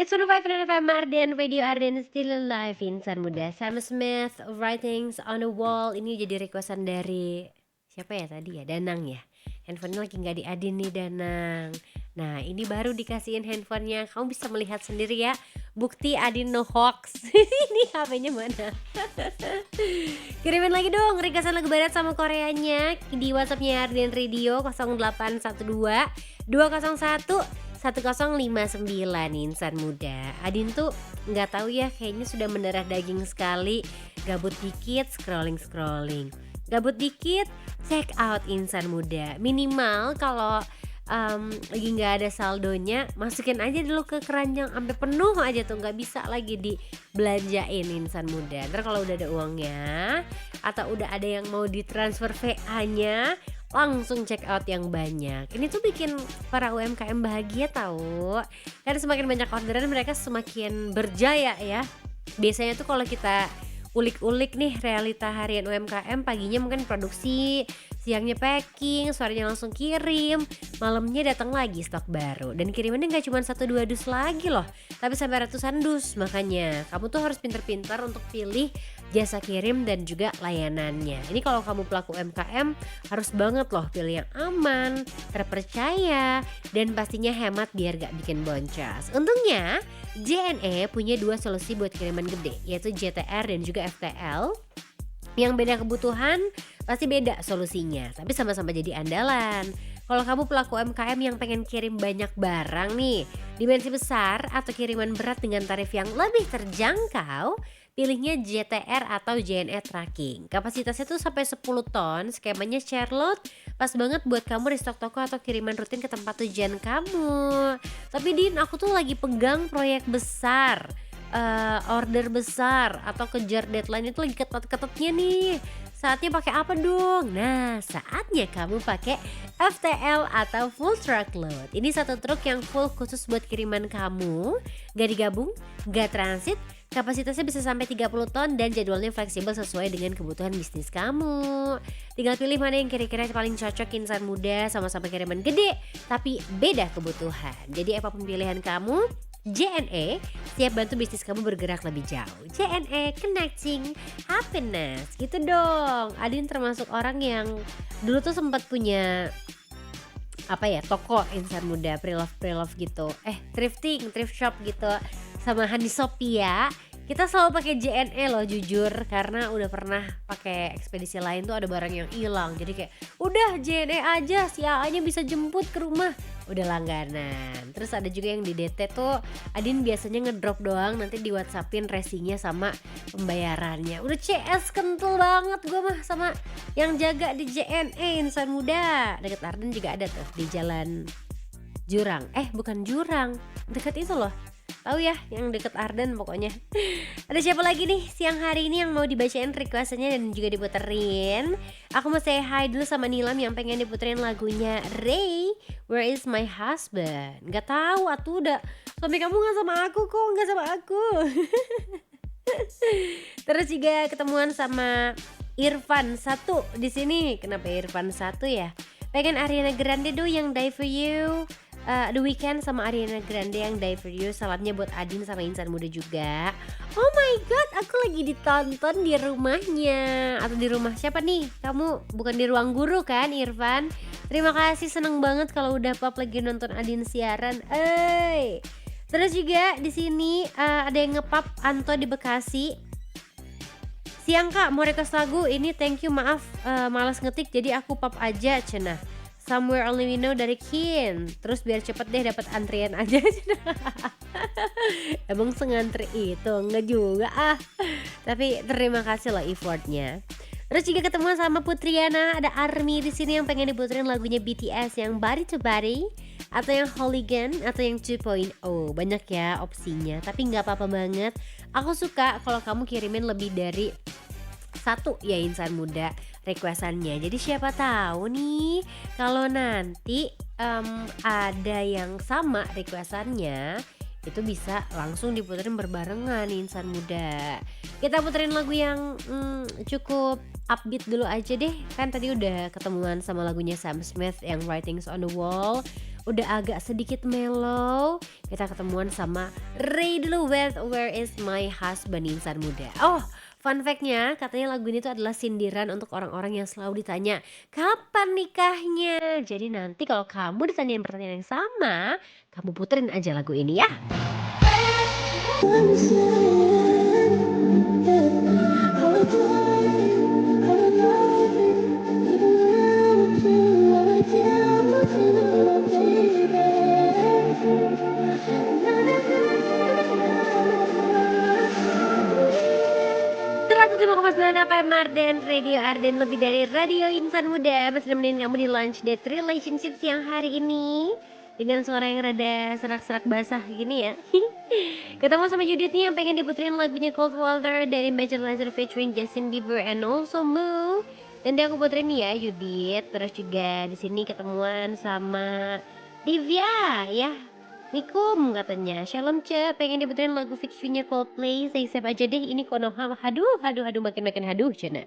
It's 105 FM Arden Radio Arden Still Alive Insan Muda Sam Smith Writings on the Wall. Ini jadi requestan dari siapa ya tadi ya, Danang ya. Handphonenya lagi nggak diadin nih Danang. Nah ini baru dikasihin handphonenya. Kamu bisa melihat sendiri ya, bukti Adin no hoax. Ini HP-nya mana? Kirimin lagi dong requestan lagu barat sama Koreanya di WhatsAppnya Arden Radio 0812 201 1059. Insan muda, Adin tuh nggak tahu ya, kayaknya sudah mendarah daging sekali. Gabut dikit scrolling, gabut dikit check out. Insan muda, minimal kalau lagi nggak ada saldonya, masukin aja dulu ke keranjang sampai penuh aja tuh, nggak bisa lagi dibelanjain. Insan muda, ntar kalau udah ada uangnya atau udah ada yang mau ditransfer VA-nya, langsung check out yang banyak. Ini tuh bikin para UMKM bahagia tahu. Karena semakin banyak orderan, mereka semakin berjaya ya. Biasanya tuh kalau kita ulik-ulik nih realita harian UMKM, paginya mungkin produksi, siangnya packing, sorenya langsung kirim, malamnya datang lagi stok baru. Dan kirimannya nggak cuma 1-2 dus lagi loh, tapi sampai ratusan dus. Makanya kamu tuh harus pintar-pintar untuk pilih jasa kirim dan juga layanannya. Ini kalau kamu pelaku UMKM harus banget loh pilih yang aman, terpercaya, dan pastinya hemat biar gak bikin boncos. Untungnya JNE punya dua solusi buat kiriman gede, yaitu JTR dan juga FTL. Yang beda kebutuhan pasti beda solusinya, tapi sama-sama jadi andalan. Kalau kamu pelaku UMKM yang pengen kirim banyak barang nih, dimensi besar atau kiriman berat dengan tarif yang lebih terjangkau, pilihnya JTR atau JNE Tracking. Kapasitasnya tuh sampai 10 ton, skemanya share load, pas banget buat kamu restock toko atau kiriman rutin ke tempat tujuan kamu. Tapi Din, aku tuh lagi pegang proyek besar, order besar atau kejar deadline itu lagi ketat-ketatnya nih. Saatnya pakai apa dong? Nah, saatnya kamu pakai FTL atau full truckload. Ini satu truk yang full khusus buat kiriman kamu. Gak digabung, gak transit, kapasitasnya bisa sampai 30 ton dan jadwalnya fleksibel sesuai dengan kebutuhan bisnis kamu. Tinggal pilih mana yang kira-kira paling cocok. Insan muda, sama-sama kiriman gede tapi beda kebutuhan. Jadi apapun pilihan kamu, JNE siap bantu bisnis kamu bergerak lebih jauh. JNE Connecting Happiness, gitu dong. Adin termasuk orang yang dulu tuh sempat punya apa ya, toko insan muda, pre-love gitu, thrifting, thrift shop gitu, sama Hani Sophia. Kita selalu pakai JNE loh jujur, karena udah pernah pakai ekspedisi lain tuh ada barang yang hilang. Jadi kayak udah JNE aja, si AA-nya bisa jemput ke rumah. Udah langganan. Terus ada juga yang di DT tuh Adin biasanya ngedrop doang, nanti di WhatsAppin resinya sama pembayarannya. Udah CS kental banget gue mah sama yang jaga di JNE insan muda. Deket Arden juga ada tuh di Jalan Jurang. Bukan Jurang, deket itu loh. Tahu ya, yang deket Arden pokoknya. Ada siapa lagi nih siang hari ini yang mau dibacain requestannya dan juga diputerin? Aku mau say hi dulu sama Nilam yang pengen diputerin lagunya Ray, Where Is My Husband. Gak tahu atuh, udah suami kamu gak sama aku kok, gak sama aku. Terus juga ketemuan sama Irfan satu di sini. Kenapa Irfan satu ya? Pengen Ariana Grande do yang Die For You. The Weeknd sama Ariana Grande yang Die For You. Salamnya buat Adin sama insan muda juga. Oh my god, aku lagi ditonton di rumahnya. Atau di rumah siapa nih? Kamu bukan di ruang guru kan Irfan? Terima kasih, seneng banget kalau udah pap lagi nonton Adin siaran. Terus juga di sini ada yang ngepap, Anto di Bekasi. Siang kak, mau request lagu ini, thank you, maaf malas ngetik jadi aku pap aja cenah. Somewhere Only We Know dari Kin. Terus biar cepet deh dapat antrian aja. Emang sengantri itu enggak juga Tapi terima kasih loh effortnya. Terus juga ketemu sama Putriana, ada Army di sini yang pengen diputerin lagunya BTS yang Body to Body atau yang Hooligan atau yang 2.0. Banyak ya opsinya, tapi nggak apa-apa banget. Aku suka kalau kamu kirimin lebih dari satu ya insan muda requestannya. Jadi siapa tahu nih kalau nanti ada yang sama requestannya, itu bisa langsung diputerin berbarengan insan muda. Kita puterin lagu yang cukup upbeat dulu aja deh. Kan tadi udah ketemuan sama lagunya Sam Smith yang Writings on the Wall. udah agak sedikit mellow, kita ketemuan sama Ray dulu with Where Is My Husband insan muda. Oh, fun fact-nya katanya lagu ini tuh adalah sindiran untuk orang-orang yang selalu ditanya, "Kapan nikahnya?" Jadi nanti kalau kamu ditanyain pertanyaan yang sama, kamu puterin aja lagu ini ya. Seratus lima koma sembilan FM Arden Radio Arden, lebih dari radio insan muda. Masih nemenin kamu di Lunch Date Relationship siang hari ini dengan suara yang rada serak-serak basah gini ya. Ketemu sama Judith nih yang pengen diputerin lagunya Cold Water dari Major Lazer featuring Justin Bieber and also Moo. Dan dia aku puterin nih ya Judith. Terus juga di sini ketemuan sama Divya ya. Mikum katanya, Shalom Ce, pengen diputerin lagu fictionnya Coldplay, save aja deh ini Konoha. Haduh, makin haduh Cina.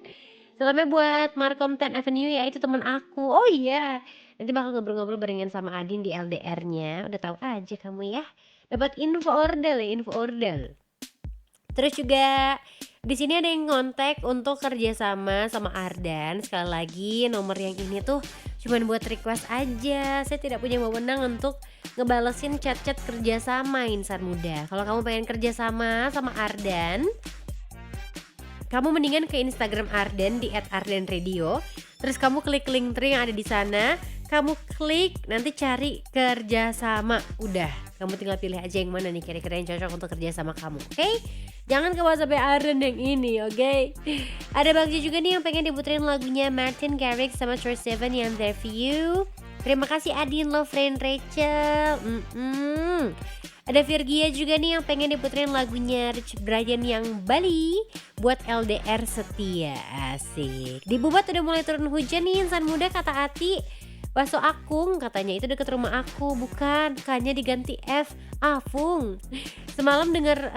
Salamnya buat Markom 10 Avenue ya, itu teman aku. Oh iya, nanti bakal ngobrol-ngobrol barengan sama Adin di LDR-nya. Udah tahu aja kamu ya. Dapat info ordel. Terus juga di sini ada yang ngontek untuk kerjasama sama Ardan. Sekali lagi nomor yang ini tuh cuman buat request aja. Saya tidak punya wewenang untuk ngebalesin chat-chat kerjasama insan muda. Kalau kamu pengen kerjasama sama Ardan, kamu mendingan ke Instagram Arden di @ardenradio. Terus kamu klik link tree yang ada di sana. Kamu klik, nanti cari kerjasama. Udah, kamu tinggal pilih aja yang mana nih kira-kira yang cocok untuk kerjasama kamu. Oke? Jangan ke WhatsApp Arden yang ini, oke? Ada Bagja juga nih yang pengen diputerin lagunya Martin Garrix sama Troye Sivan yang There For You. Terima kasih Adin, love friend Rachel. Ada Virgia juga nih yang pengen diputerin lagunya Rich Brian yang Bali buat LDR setia. Asik. Di Bubat udah mulai turun hujan nih insan muda kata Ati. Bakso Akung katanya itu deket rumah aku. Bukan, kayaknya diganti F Afung. Semalam denger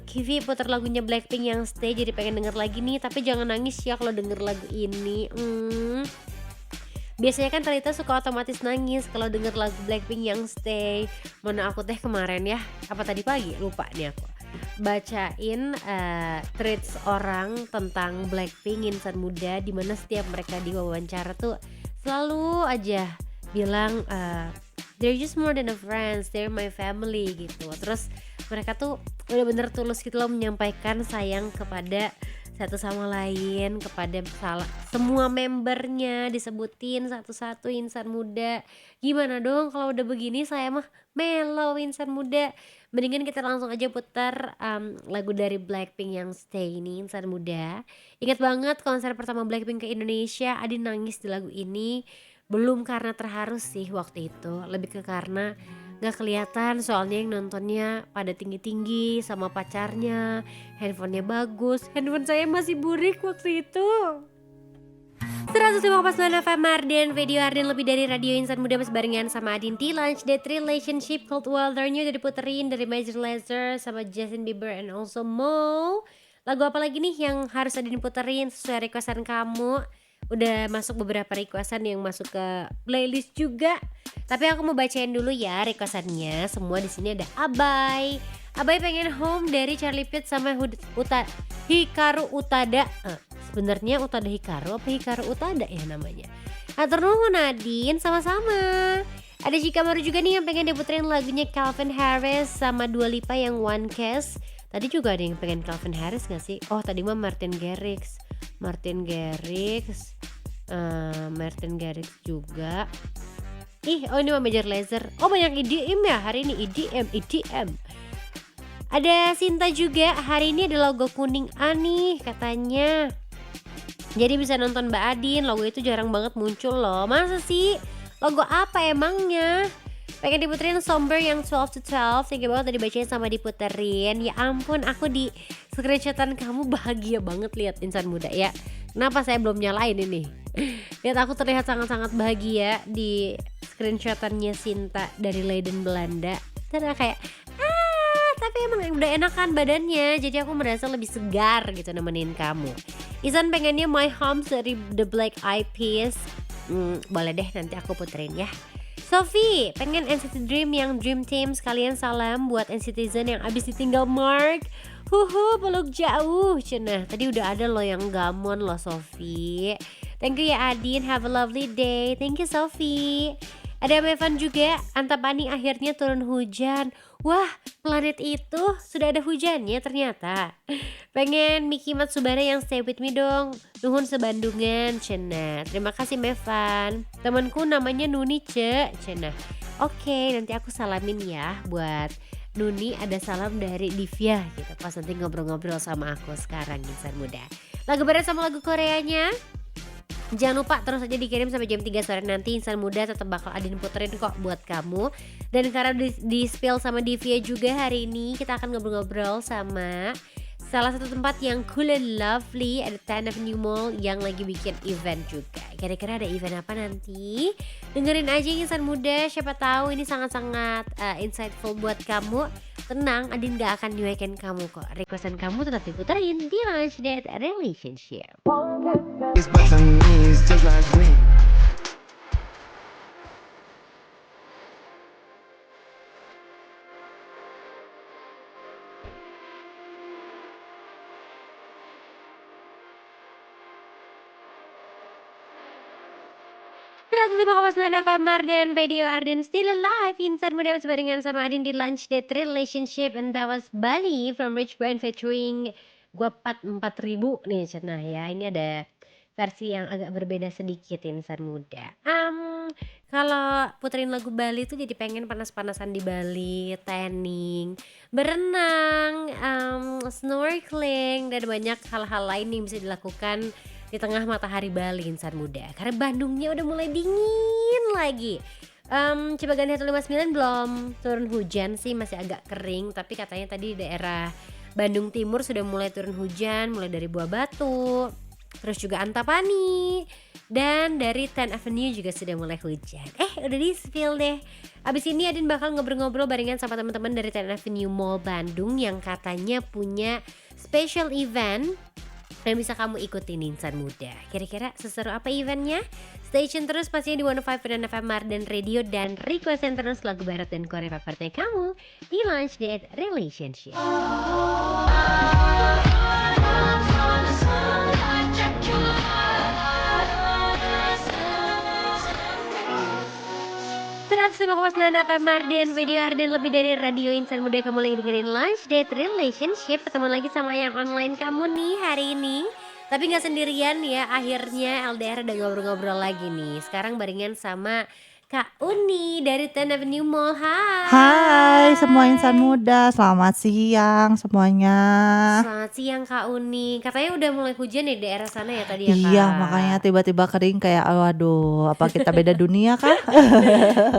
Kivi putar lagunya Blackpink yang Stay, jadi pengen denger lagi nih. Tapi jangan nangis ya kalau denger lagu ini. Biasanya kan Talita suka otomatis nangis kalau denger lagu Blackpink yang Stay. Mana aku teh kemarin ya, apa tadi pagi lupa nih aku, bacain tweets orang tentang Blackpink insan muda, dimana setiap mereka diwawancara tuh selalu aja bilang they're just more than a friends, they're my family gitu. Terus mereka tuh bener-bener tulus gitu loh menyampaikan sayang kepada satu sama lain, kepada semua membernya, disebutin satu-satu insan muda. Gimana dong kalau udah begini, saya mah mellow insan muda. Mendingan kita langsung aja putar lagu dari Blackpink yang Stay ini insan muda. Ingat banget konser pertama Blackpink ke Indonesia, Adin nangis di lagu ini. Belum karena terharu sih waktu itu, lebih ke karena gak kelihatan soalnya yang nontonnya pada tinggi-tinggi sama pacarnya, handphonenya bagus, handphone saya masih burik waktu itu. 105,9 FM Arden, video Arden lebih dari radio insan muda, masih barengan sama Adin di Lunch Date Relationship. Cold Water-nya udah diputerin dari Major Lazer sama Justin Bieber and also Mo. Lagu apa lagi nih yang harus Adin puterin sesuai requestan kamu? Udah masuk beberapa requestan yang masuk ke playlist juga. Tapi aku mau bacain dulu ya requestannya. Semua di sini ada Abai. Abai pengen Home dari Charlie Puth sama Hikaru Utada. Sebenarnya Utada Hikaru apa Hikaru Utada ya namanya. Atur nuhun Nadine, sama-sama. Ada Shikamaru juga nih yang pengen diputerin lagunya Calvin Harris sama Dua Lipa yang One Kiss. Tadi juga ada yang pengen Calvin Harris gak sih? Oh tadi mah Martin Garrix juga. Oh ini mah Major Lazer. Oh banyak EDM ya hari ini, EDM. Ada Sinta juga, hari ini ada logo kuning Ani katanya. Jadi bisa nonton Mbak Adin, logo itu jarang banget muncul loh. Masa sih? Logo apa emangnya? Pengen diputerin Somber yang 12 to 12. Thank you banget tadi bacain sama diputerin. Ya ampun, aku di screenshotan kamu bahagia banget lihat insan muda ya. Kenapa saya belum nyalain ini? Lihat aku terlihat sangat-sangat bahagia di screenshotannya Sinta dari Leiden Belanda. Karena kayak tapi emang udah enakan badannya, jadi aku merasa lebih segar gitu nemenin kamu. Isan pengennya My Home dari The Black Eyed Peas. Boleh deh nanti aku puterin ya. Sofi, pengen NCT Dream yang Dream Team, sekalian salam buat NCTzen yang abis ditinggal Mark. Peluk jauh cenah. Tadi udah ada lo yang gamon lo Sofi. Thank you ya Adin, have a lovely day. Thank you Sofi. Ada Mevan juga, Antapani akhirnya turun hujan. Wah, planet itu sudah ada hujannya ternyata. Pengen Miki Matsubara yang stay with me dong. Nuhun sebandungan cenah. Terima kasih Mevan. Temanku namanya Nuni cenah. Oke, nanti aku salamin ya buat Nuni, ada salam dari Divya gitu. Pas nanti ngobrol-ngobrol sama aku sekarang insan muda. Lagu barat sama lagu Koreanya jangan lupa terus aja dikirim sampai jam 3 sore nanti. Insan muda tetap bakal Adin puterin kok buat kamu. Dan karena di spill sama Divya juga hari ini, kita akan ngobrol-ngobrol sama salah satu tempat yang cool and lovely. Ada 10 Avenue Mall yang lagi bikin event juga. Kira-kira ada event apa nanti? Dengerin aja insan muda, siapa tahu ini sangat-sangat insightful buat kamu. Tenang, Adin gak akan nyuekin kamu kok. Requestan kamu tetap diputerin di Launch Date Relationship. But to me it's just like green. Kamar dan video Arden still alive. Insan muda barengan sama Adin di Lunch Date Relationship. And that was Bali from Rich Brian featuring Guapat 4000 nih cenah ya. Ini ada versi yang agak berbeda sedikit insan muda. Kalau puterin lagu Bali tuh jadi pengen panas-panasan di Bali, tanning, berenang, snorkeling, dan banyak hal-hal lain yang bisa dilakukan di tengah matahari Bali insan muda. Karena Bandungnya udah mulai dingin lagi. Cipaganti 159 belum turun hujan sih, masih agak kering. Tapi katanya tadi di daerah Bandung Timur sudah mulai turun hujan, mulai dari Buah Batu, terus juga Antapani, dan dari 10 Avenue juga sudah mulai hujan. Udah di spill deh. Abis ini Adin bakal ngobrol-ngobrol barengan sama teman-teman dari 10 Avenue Mall Bandung yang katanya punya special event yang bisa kamu ikutin insan muda. Kira-kira seseru apa eventnya? Stay tune terus pastinya di 105.9 FM Mardan Radio, dan requestin terus lagu barat dan Korea favoritnya kamu di Launch Date Relationship. FM Mardan Radio Arden, lebih dari radio insan muda. Kamu lagi dengerin Lunch Date Relationship. Ketemu lagi sama yang online kamu nih hari ini. Tapi gak sendirian ya, akhirnya LDR udah ngobrol-ngobrol lagi nih. Sekarang barengan sama Kak Uni dari 10 Avenue Mall. Hai semua insan muda, selamat siang semuanya. Selamat siang Kak Uni. Katanya udah mulai hujan ya di daerah sana ya tadi ya Kak? Iya, makanya tiba-tiba kering kayak waduh, apa kita beda dunia kah?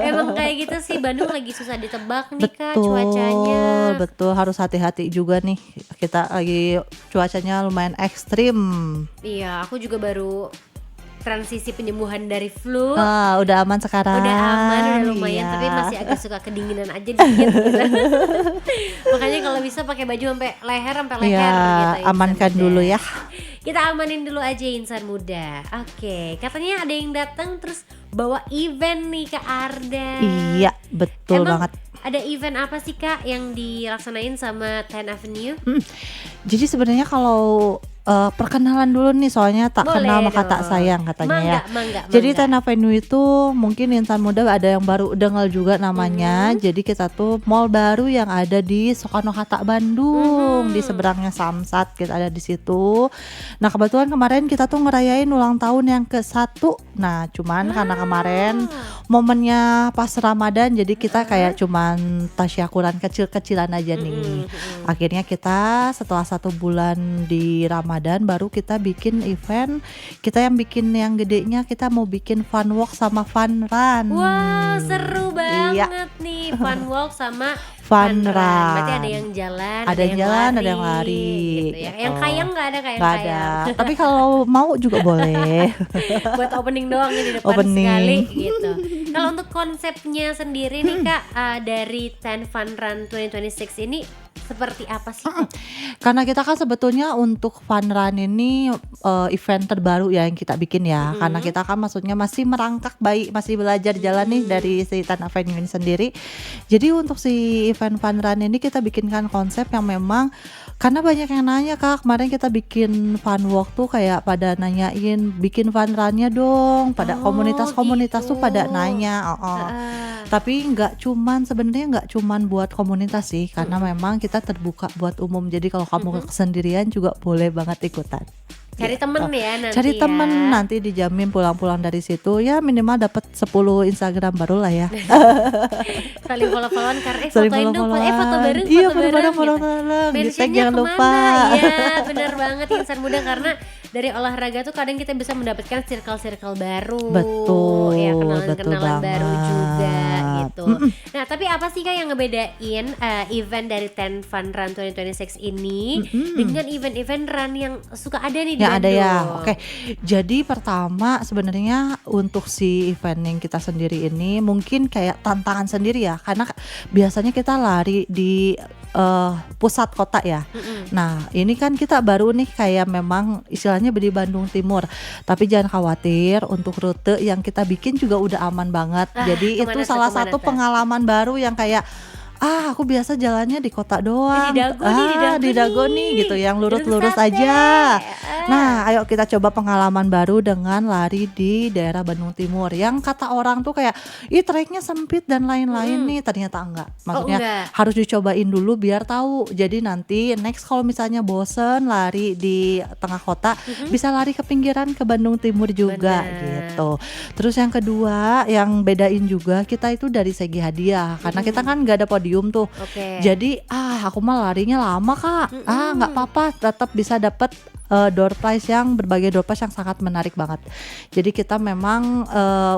Emang kayak gitu sih, Bandung lagi susah ditebak nih Kak Betul, cuacanya. betul, harus hati-hati juga nih. Kita lagi cuacanya lumayan ekstrim. Iya, aku juga baru transisi penyembuhan dari flu. Udah aman sekarang. Udah aman, udah lumayan, iya. tapi masih agak suka kedinginan aja dikit gitu. Makanya kalau bisa pakai baju sampai leher Iya, gitu. amankan muda. dulu ya. Kita amanin dulu aja insan muda. Oke, katanya ada yang datang terus bawa event nih Kak Arda. Iya, betul Emang banget. ada event apa sih Kak yang dilaksanain sama 10 Avenue? Jadi sebenarnya kalau perkenalan dulu nih, soalnya tak Boleh kenal maka dong. tak sayang katanya ya. Mangga. Jadi 10 Avenue itu mungkin insan muda ada yang baru dengar juga namanya. Jadi kita tuh mall baru yang ada di Soekarno-Hatta Bandung, di seberangnya Samsat, kita ada di situ. Nah kebetulan kemarin kita tuh ngerayain ulang tahun yang ke-1. Nah cuman karena kemarin momennya pas Ramadan, jadi kita kayak cuman tasyakuran kecil-kecilan aja nih. Akhirnya kita setelah 1 bulan di Ramadan baru kita bikin event. Kita yang bikin yang gedenya, kita mau bikin fun walk sama fun run. Wah seru Iya. banget nih, fun walk sama Fun run. Berarti ada yang jalan, Ada yang jalan, ada yang lari gitu ya. gitu. Yang kayang nggak ada kayak Nggak ada. Tapi kalau mau juga boleh. Buat opening doang ya di depan Opening. sekali gitu. Kalau untuk konsepnya sendiri nih Kak, dari 10 Fun Run 2026 ini Seperti apa sih Kak? Karena kita kan sebetulnya untuk fun run ini event terbaru ya yang kita bikin ya. Karena kita kan maksudnya masih merangkak baik, masih belajar jalan nih dari si Tanah Venue ini sendiri. Jadi untuk si event fun run ini kita bikinkan konsep yang memang karena banyak yang nanya Kak, kemarin kita bikin fun walk tuh kayak pada nanyain bikin fun runnya dong, pada komunitas-komunitas tuh pada nanya. Tapi sebenarnya nggak cuman buat komunitas sih, karena memang kita terbuka buat umum. Jadi kalau kamu sendirian juga boleh banget ikutan. Cari temen ya nanti. Cari temen, nanti dijamin pulang-pulang dari situ ya minimal dapat 10 Instagram baru lah ya. Saling follow-followan karena Saling fotoin dong, foto bareng, Iya, foto bareng gitu. di tag Mentionnya jangan lupa. Iya benar banget insan muda, karena dari olahraga tuh kadang kita bisa mendapatkan circle-circle baru. Betul, ya betul kenalan baru banget. juga gitu. Nah tapi apa sih Kak yang ngebedain event dari 10 Fun Run 2026 ini dengan event-event run yang suka ada nih di Yang ada ya. Bandung? Oke. Jadi pertama sebenarnya untuk si event yang kita sendiri ini mungkin kayak tantangan sendiri ya, karena biasanya kita lari di pusat kota ya. Nah, ini kan kita baru nih kayak memang istilahnya di Bandung Timur. Tapi jangan khawatir, untuk rute yang kita bikin juga udah aman banget. Jadi itu salah satu pengalaman baru yang kayak aku biasa jalannya di kota doang. Di Dago nih gitu, yang lurus-lurus aja. Nah, ayo kita coba pengalaman baru dengan lari di daerah Bandung Timur. Yang kata orang tuh kayak, treknya sempit dan lain-lain nih. Ternyata enggak. Maksudnya harus dicobain dulu biar tahu. Jadi nanti next kalau misalnya bosen lari di tengah kota, bisa lari ke pinggiran ke Bandung Timur juga gitu. Terus yang kedua, yang bedain juga kita itu dari segi hadiah. Karena kita kan nggak ada podium tuh. Jadi aku mah larinya lama Kak. Nggak apa-apa, tetap bisa dapat door prize yang berbagai door prize yang sangat menarik banget. Jadi kita memang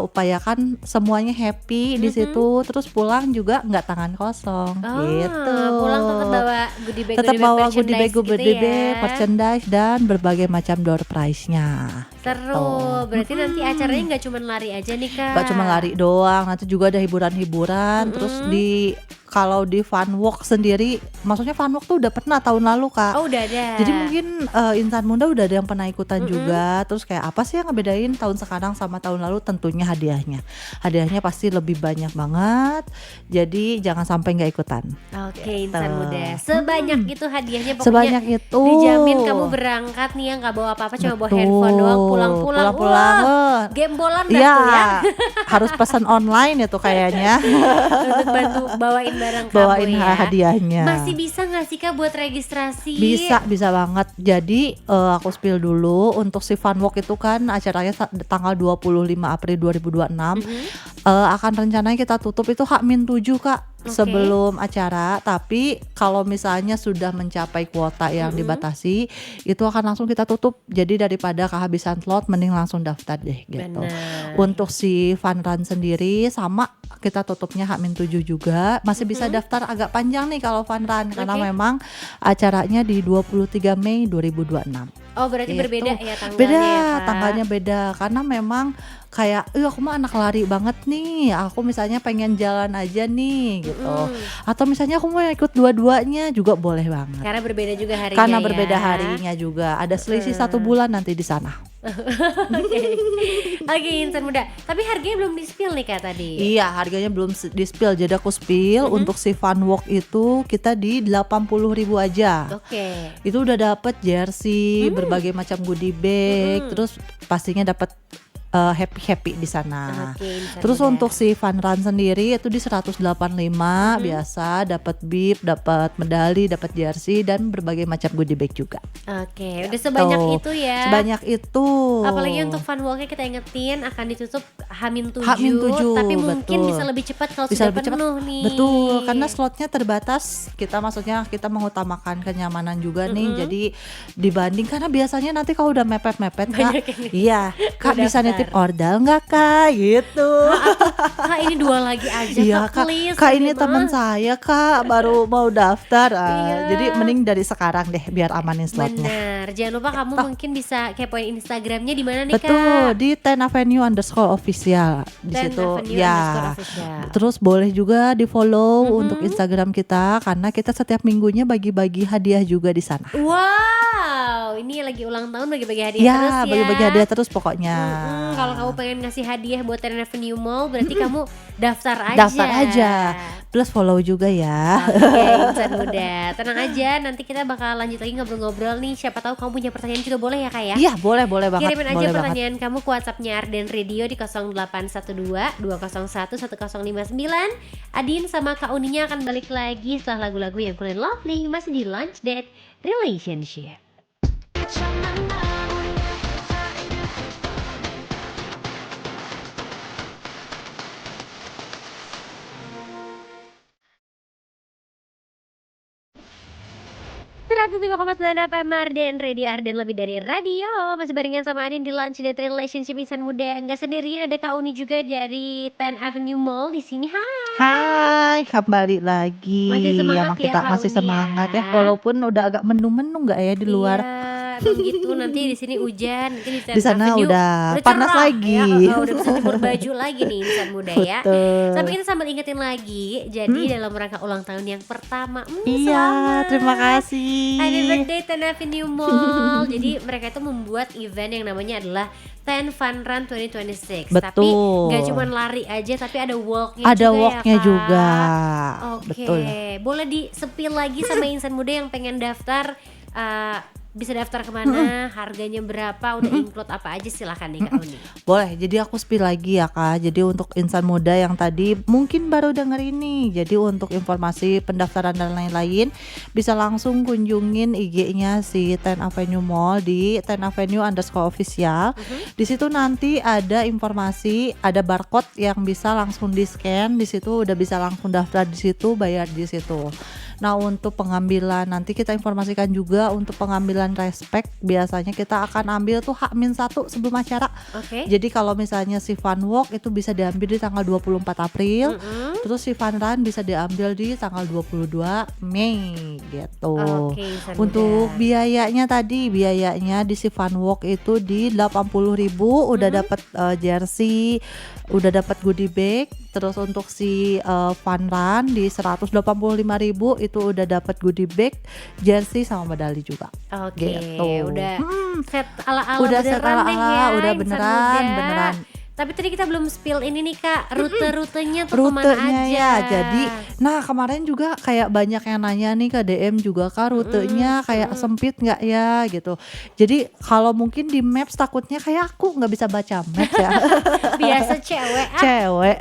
upayakan semuanya happy di situ, terus pulang juga nggak tangan kosong gitu. Pulang tetap bawa goodie bag merchandise dan berbagai macam door prize-nya. Seru. Berarti nanti acaranya nggak cuma lari aja nih Kak. Nggak cuma lari doang, nanti juga ada hiburan-hiburan. Terus kalau di fun walk sendiri, maksudnya fun walk tuh udah pernah tahun lalu Kak. Oh udah ada. Jadi mungkin insan muda udah ada yang pernah ikutan juga. Terus kayak apa sih yang ngebedain tahun sekarang sama tahun lalu? Tentunya hadiahnya. Hadiahnya pasti lebih banyak banget. Jadi jangan sampai nggak ikutan. Oke, insan muda. Sebanyak itu hadiahnya, pokoknya sebanyak itu. dijamin kamu berangkat nih ya nggak bawa apa-apa, cuma bawa handphone doang, pulang-pulang. Wah, gembolan dah tuh ya. Harus pesan online itu kayaknya. Untuk bantu bawain barang kamu ya. Hadiahnya. Masih bisa nggak sih Kak buat registrasi? Bisa banget. Jadi aku spill dulu untuk si fun walk itu kan acaranya tanggal 25 April 2026. Akan rencananya kita tutup itu H-7 Kak. Sebelum acara, tapi kalau misalnya sudah mencapai kuota yang dibatasi, itu akan langsung kita tutup. Jadi daripada kehabisan slot, mending langsung daftar deh gitu. Untuk si fun run sendiri sama kita tutupnya H-7 juga. Masih bisa daftar agak panjang nih kalau fun run, karena memang acaranya di 23 Mei 2026. Oh berarti gitu. berbeda ya tanggalnya. Beda, ya, Kak? tanggalnya beda karena memang kayak, aku mah anak lari banget nih, aku misalnya pengen jalan aja nih gitu. Atau misalnya aku mau ikut dua-duanya juga boleh banget. Karena berbeda juga harinya. Karena berbeda ya. harinya juga, ada selisih 1 bulan nanti di sana. Oke, insan muda. Tapi harganya belum di-spill nih Kak tadi. Iya, harganya belum di-spill, jadi aku spill. Untuk si fun walk itu kita di 80.000 aja. Oke. Itu udah dapet jersey, berbagai macam goodie bag, terus pastinya dapat happy di sana. Terus untuk si fun run sendiri itu di 185 biasa, dapat bib, dapat medali, dapat jersey dan berbagai macam goodie bag juga. Oke, udah sebanyak itu ya. Sebanyak itu. Apalagi untuk fun walk-nya kita ingetin akan ditutup H-7, tapi mungkin bisa lebih cepat kalau sudah penuh nih. Betul, karena slotnya terbatas. Kita maksudnya kita mengutamakan kenyamanan juga nih. Jadi dibanding karena biasanya nanti kalau udah mepet-mepet Kak, iya Kak bisa nih titip ordal nggak kak gitu. Kak ini 2 lagi aja Iya Kak, kak, please. kak ini mah. teman saya kak baru mau daftar. Iya. Jadi mending dari sekarang deh biar amanin slotnya. Bener, jangan lupa kamu mungkin bisa kepoin Instagramnya di mana nih Betul, Kak? di 10 Avenue underscore official di 10 situ Avenue ya. underscore official. Terus boleh juga di follow untuk Instagram kita karena kita setiap minggunya bagi-bagi hadiah juga di sana. Wow, ini lagi ulang tahun bagi-bagi hadiah Ya, terus ya. bagi-bagi hadiah terus pokoknya. Kalau kamu pengen ngasih hadiah buat Ten Avenue Mall, berarti kamu daftar aja. Daftar aja. Plus follow juga ya. Oke, insan muda. Tenang aja, nanti kita bakal lanjut lagi ngobrol-ngobrol nih. Siapa tahu kamu punya pertanyaan juga boleh ya Kak ya? Iya, boleh banget. Kirimin aja boleh banget. pertanyaan kamu ke WhatsApp-nya Arden Radio di 0812 201 1059. Adin sama Kak Uninya akan balik lagi setelah lagu-lagu yang cool and lovely masih di Launch Date Relationship. FM Arden Radio, Arden lebih dari radio. Masih barengan sama Adin di Lunch Date Relationship Insan Muda. Enggak sendirian, ada Kak Uni juga dari 10 Avenue Mall di sini. Hai. Hai, kembali lagi. Masih semangat Emang ya, kita Kak masih Uni semangat ya. ya. Walaupun udah agak mendung-mendung nggak ya di luar. Iya, emang gitu. Nanti di sini hujan, nanti di 10 Di sana Avenue udah panas cerah, lagi. Ya, udah bisa jemur baju lagi nih Insan Muda ya. Betul. Tapi kita sambil ingetin lagi, jadi dalam rangka ulang tahun yang pertama. Iya, Selamat. terima kasih. Happy birthday 10 Avenue Mall. Jadi mereka itu membuat event yang namanya adalah 10 Fun Run 2026. Tapi Betul. gak cuma lari aja, tapi ada walknya Ada juga walknya ya, Kak. juga. Oke, Betul. boleh disepil lagi sama insan muda yang pengen daftar. Bisa daftar kemana, harganya berapa, udah include apa aja, silakan nih Kak Uni. Boleh, jadi aku spill lagi ya Kak. Jadi untuk insan muda yang tadi mungkin baru denger ini, jadi untuk informasi pendaftaran dan lain-lain bisa langsung kunjungin IG-nya si 10 Avenue Mall di 10 Avenue underscore official. Di situ nanti ada informasi, ada barcode yang bisa langsung di scan. Di situ udah bisa langsung daftar di situ, bayar di situ. Nah untuk pengambilan nanti kita informasikan juga untuk pengambilan respect biasanya kita akan ambil tuh H-1 sebelum acara. Oke. Jadi kalau misalnya si fun walk itu bisa diambil di tanggal 24 April, terus si fun run bisa diambil di tanggal 22 Mei gitu. Oke, insan Untuk muda. biayanya di si fun walk itu di 80.000 udah dapat jersey, udah dapat goodie bag. Terus untuk si fun run di 185.000 itu udah dapat goodie bag, jersey sama medali juga. Oke, Gitu. udah set ala-ala Udah beneran set ala-ala, deh ya, udah insan beneran, muda. beneran. Tapi tadi kita belum spill ini nih Kak, rute-rutenya tuh kemana Rutenya aja? ya, jadi nah kemarin juga kayak banyak yang nanya nih ke DM juga Kak, rutenya kayak sempit nggak ya gitu. Jadi kalau mungkin di Maps takutnya kayak aku nggak bisa baca Maps ya. Biasa cewek. Cewek.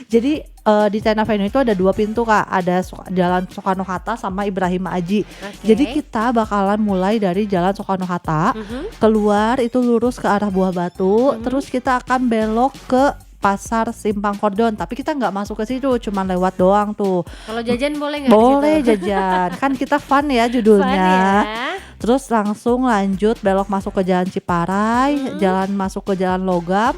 Jadi di 10 Avenue itu ada 2 pintu Kak, ada Jalan Soekarno-Hatta sama Ibrahim Aji. Oke. Jadi kita bakalan mulai dari Jalan Soekarno-Hatta, keluar itu lurus ke arah Buah Batu, terus kita akan belok ke Pasar Simpang Kordon, tapi kita nggak masuk ke situ, cuma lewat doang tuh. Kalau jajan boleh nggak? Boleh di situ? jajan, kan kita fun ya Fun judulnya. ya. Terus langsung lanjut belok masuk ke Jalan Ciparai, jalan masuk ke Jalan Logam,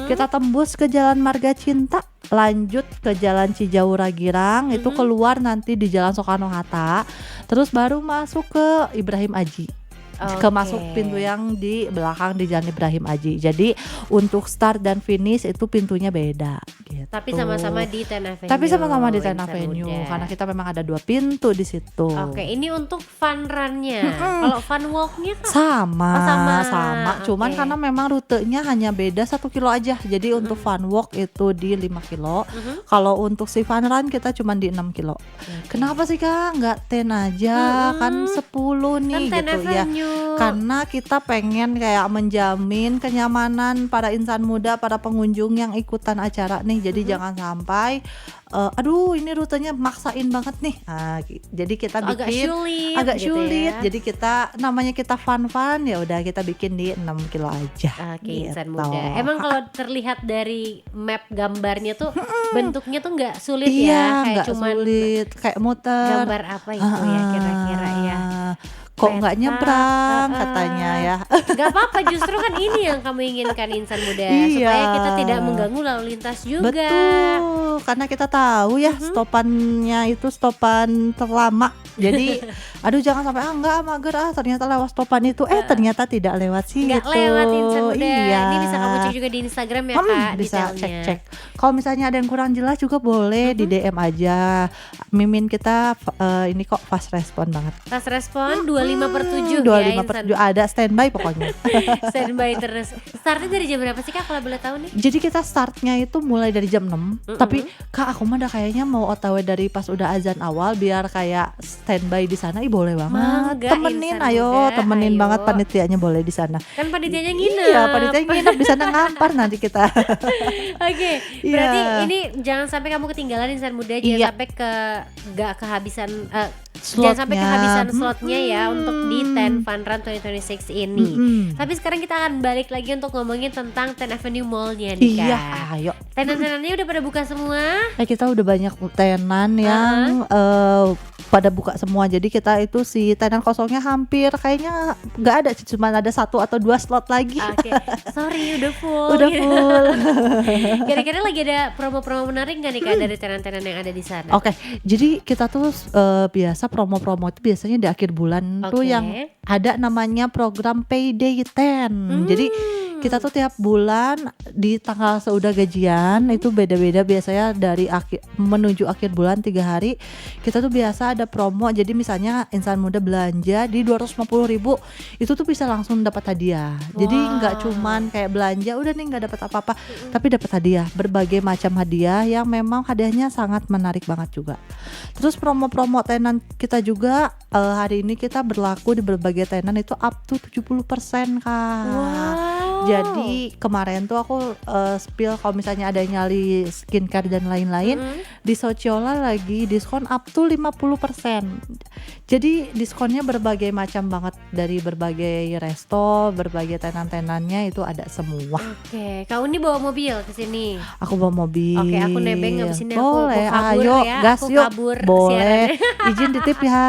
kita tembus ke Jalan Marga Cinta, lanjut ke Jalan Cijaura Girang, itu keluar nanti di Jalan Soekarno-Hatta, terus baru masuk ke Ibrahim Aji. Ke Oke. masuk pintu yang di belakang di Jalan Ibrahim Aji. Jadi untuk start dan finish itu pintunya beda gitu. Tapi sama-sama di 10 Avenue. Tapi sama-sama di 10 insan Avenue muda. karena kita memang ada 2 pintu di situ. Oke, ini untuk fun run-nya. Kalau fun walk-nya Kak? Sama, Oh, sama. Cuman Oke. karena memang rutenya hanya beda 1 kilo aja. Jadi untuk fun walk itu di 5 kilo. Kalau untuk si fun run kita cuma di 6 kilo. Kenapa sih Kak nggak 10 aja? Kan 10 nih Kan 10 gitu ya. Avenue. Karena kita pengen kayak menjamin kenyamanan para insan muda, para pengunjung yang ikutan acara nih. Jadi jangan sampai aduh ini rutenya maksain banget nih. Jadi kita agak bikin sulit. agak gitu sulit. ya. Jadi kita namanya kita fun ya udah kita bikin di 6 kilo aja. Oke, insan Gitu. muda. Emang kalau terlihat dari map gambarnya tuh bentuknya tuh nggak sulit iya, ya, kayak nggak cuman sulit, kayak muter. gambar apa itu ya kira-kira ya. kok nggak peta, nyebrang heeh. katanya ya. Gak apa-apa, justru kan ini yang kamu inginkan insan muda, Iya. supaya kita tidak mengganggu lalu lintas juga. Betul, karena kita tahu ya stopannya itu stopan terlama. Jadi aduh jangan sampai enggak mager ternyata lewat stopan itu ternyata tidak lewat situ. Nggak lewat insan muda. Iya. Ini bisa kamu cek juga di Instagram ya Kak, Bisa detailnya. cek-cek. Kalau misalnya ada yang kurang jelas juga boleh di DM aja. Mimin kita ini kok fast respon banget. Pas respon 25/7 25 ya per insan. ada standby pokoknya. Standby terus. Startnya dari jam berapa sih Kak kalau boleh tahu nih? Jadi kita startnya itu mulai dari jam 6. Tapi Kak aku mah udah kayaknya mau OTW dari pas udah azan awal biar kayak standby di sana. Boleh banget. Mangga, Temenin insan ayo, muda, temenin ayo. banget panitianya boleh di sana. Kan panitianya nginep. Iya, panitianya nginep di sana ngampar nanti kita. Oke, berarti Iya. ini jangan sampai kamu ketinggalan insan muda, jangan Iya. sampai gak kehabisan Slotnya. jangan sampai kehabisan slotnya ya untuk di 10 Fun Run 2026 ini. Tapi sekarang kita akan balik lagi untuk ngomongin tentang 10 Avenue Mall-nya nih Kak. Iya, ayo. Tenan-tenannya udah pada buka semua? Kita udah banyak tenan yang pada buka semua. Jadi kita itu si tenan kosongnya hampir kayaknya nggak ada sih, cuma ada 1 atau 2 slot lagi. Oke, sorry udah full. Udah gitu. full. Kira-kira lagi ada promo-promo menarik gak nih Kak dari tenan-tenan yang ada di sana? Oke, jadi kita tuh biasa promo-promo itu biasanya di akhir bulan tuh Oke. yang ada namanya program Payday 10. Jadi kita tuh tiap bulan di tanggal seudah gajian itu beda-beda, biasanya dari akhir menuju akhir bulan 3 hari kita tuh biasa ada promo. Jadi misalnya insan muda belanja di 250.000 itu tuh bisa langsung dapat hadiah. Jadi nggak cuman kayak belanja udah nih nggak dapat apa-apa, tapi dapat hadiah, berbagai macam hadiah yang memang hadiahnya sangat menarik banget juga. Terus promo-promo tenan kita juga hari ini kita berlaku di berbagai tenan itu up to 70% Kak. Wow. Jadi kemarin tuh aku spill kalau misalnya ada yang nyali skincare dan lain-lain, di Sociola lagi diskon up to 50%. Jadi diskonnya berbagai macam banget, dari berbagai resto, berbagai tenan-tenannya itu ada semua. Oke, kau ini bawa mobil ke sini. Aku bawa mobil. Oke, aku nebeng abis ini aku boleh, kabur ayo ya, gas aku yuk. kabur Boleh. Izin titip ya.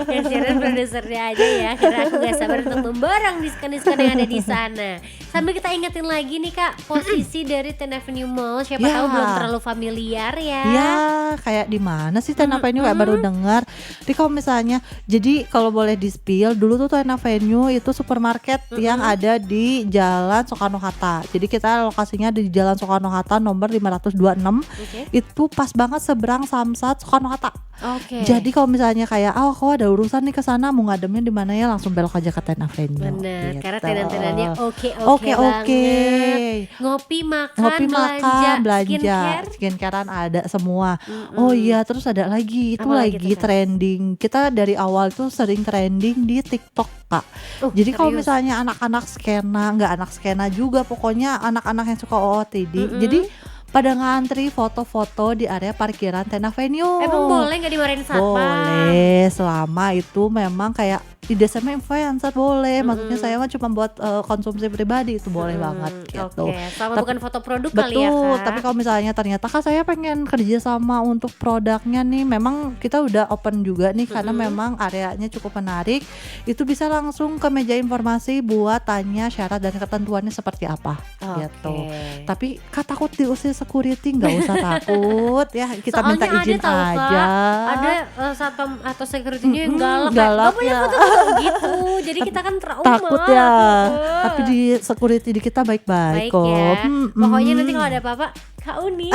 Yang siaran produsernya aja ya, karena aku gak sabar untuk memborong diskon-diskon yang ada di sana. Sambil kita ingetin lagi nih Kak, posisi dari 10 Avenue Mall, siapa Ya. tahu belum terlalu familiar ya. Ya, kayak di mana sih Ten Avenue, kayak baru dengar. Jadi kalau misalnya, jadi kalau boleh di spill, dulu tuh Ten Avenue itu supermarket yang ada di Jalan Soekarno Hatta. Jadi kita lokasinya di Jalan Soekarno Hatta nomor 526. Oke. Itu pas banget seberang Samsat Soekarno Hatta. Oke. Jadi kalau misalnya kayak kok ada urusan nih ke sana, mau ngademnya di mana ya, langsung belok aja ke Ten Avenue. Bener, gitu. karena tenan-tenannya oke Oke. banget. Ngopi makan, belanja, skincarean ada semua. Oh iya, terus ada lagi itu Apa lagi lagi tuh, Kak? trending. Kita dari awal tuh sering trending di TikTok Kak. Jadi kalau serius? misalnya anak-anak skena, nggak anak skena juga, pokoknya anak-anak yang suka OOTD. Jadi pada ngantri foto-foto di area parkiran Ten Avenue. Emang boleh nggak dimarahin satpam? Boleh, selama itu memang kayak idesnya influencer boleh. Maksudnya saya mah cuma buat konsumsi pribadi, itu boleh banget gitu. Oke, sama bukan foto produk Betul, kali ya Kak. tapi kalau misalnya ternyata Kak saya pengen kerja sama untuk produknya nih, memang kita udah open juga nih karena memang areanya cukup menarik. Itu bisa langsung ke meja informasi buat tanya syarat dan ketentuannya seperti apa gitu. Tapi Kak takut diusir security, nggak usah takut ya, kita minta Soalnya izin ada tahu, Kak, aja. ada satpam atau security-nya yang galak, galak gak punya ya. foto-foto gitu. Jadi kita kan trauma. Takut ya, Heeh. tapi di security di kita baik-baik Baik kok. ya. Pokoknya nanti kalau ada apa-apa, Kak Uni.